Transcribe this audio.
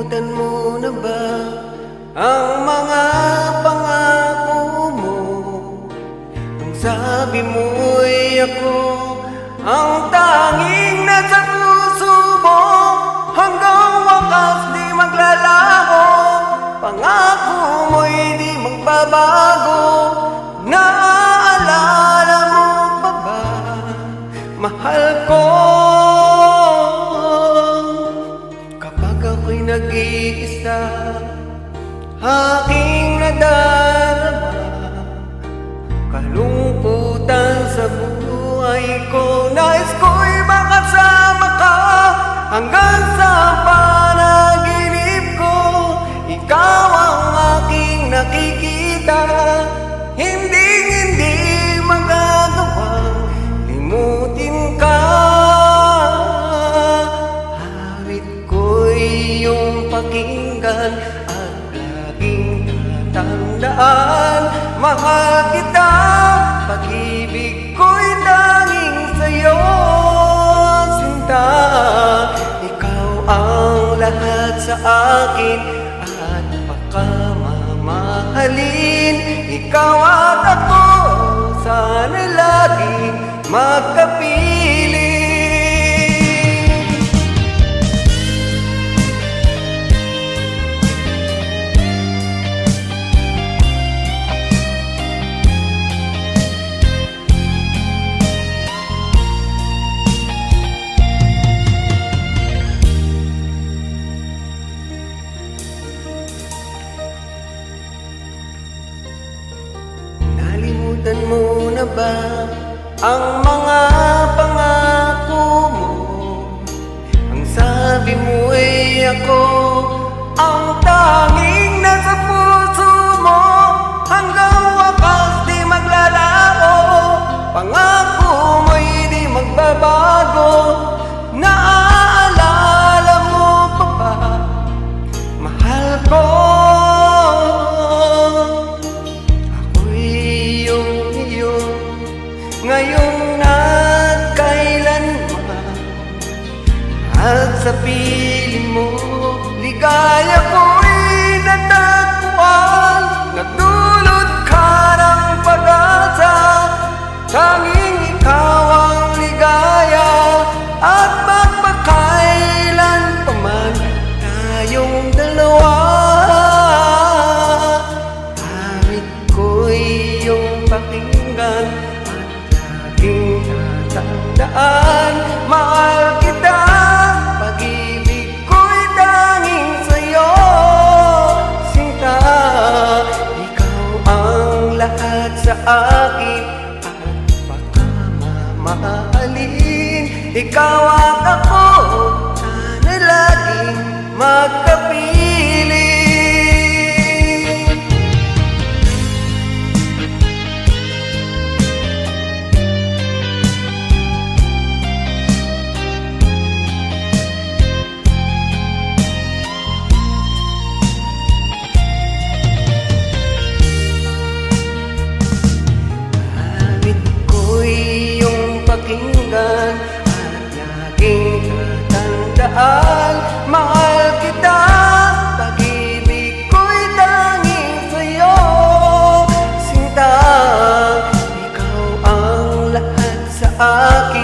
Nalimutan mo na ba ang mga pangako mo? Nung sabi mo'y ako ang tanging nasa puso mo, hanggang wakas di maglalaho. Pangako mo'y di magbabago. Naaalala mo pa ba, mahal ko? Kapag ako'y nag-iisa, aking nadarama kalungkutan sa buhay ko. Nais ko'y makasama ka hanggang sa panaginip ko. Ikaw ang aking nakikita, hindi magagawang limutin ka. Awit ko'y iyong pakinggan at laging tatandaan. Mahal kita, pag-ibig ko'y tanging sa'yo, sinta. Ikaw ang lahat sa akin at pakamamahalin. Ikaw at ako, sana laging magkapiling. Nalimutan mo na ba ang mga pangako mo? Ang sabi mo ay ako ang tanging nasa puso mo, hanggang wakas di maglalaho. Pangako mo'y di magbabago. Naaalala mo pa ba, mahal ko? Ngayon at kailanman, at sa piling mo, ligaya ko'y natagpuan. Nagdulot ka ng pag-asa, tanging ikaw ang ligaya. At magpakailan pa man tayong dalawa, awit ko'y iyong pakinggan at laging tatandaan. Mahal kita, pag-ibig ko'y tanging sa'yo, sinta. Ikaw ang lahat sa akin at pakamamahalin. Ikaw at ako, sana laging magkapiling. Pakinggan at laging tatandaan. Mahal kita, pag-ibig ko'y tanging sa'yo, sinta. Ikaw ang lahat sa akin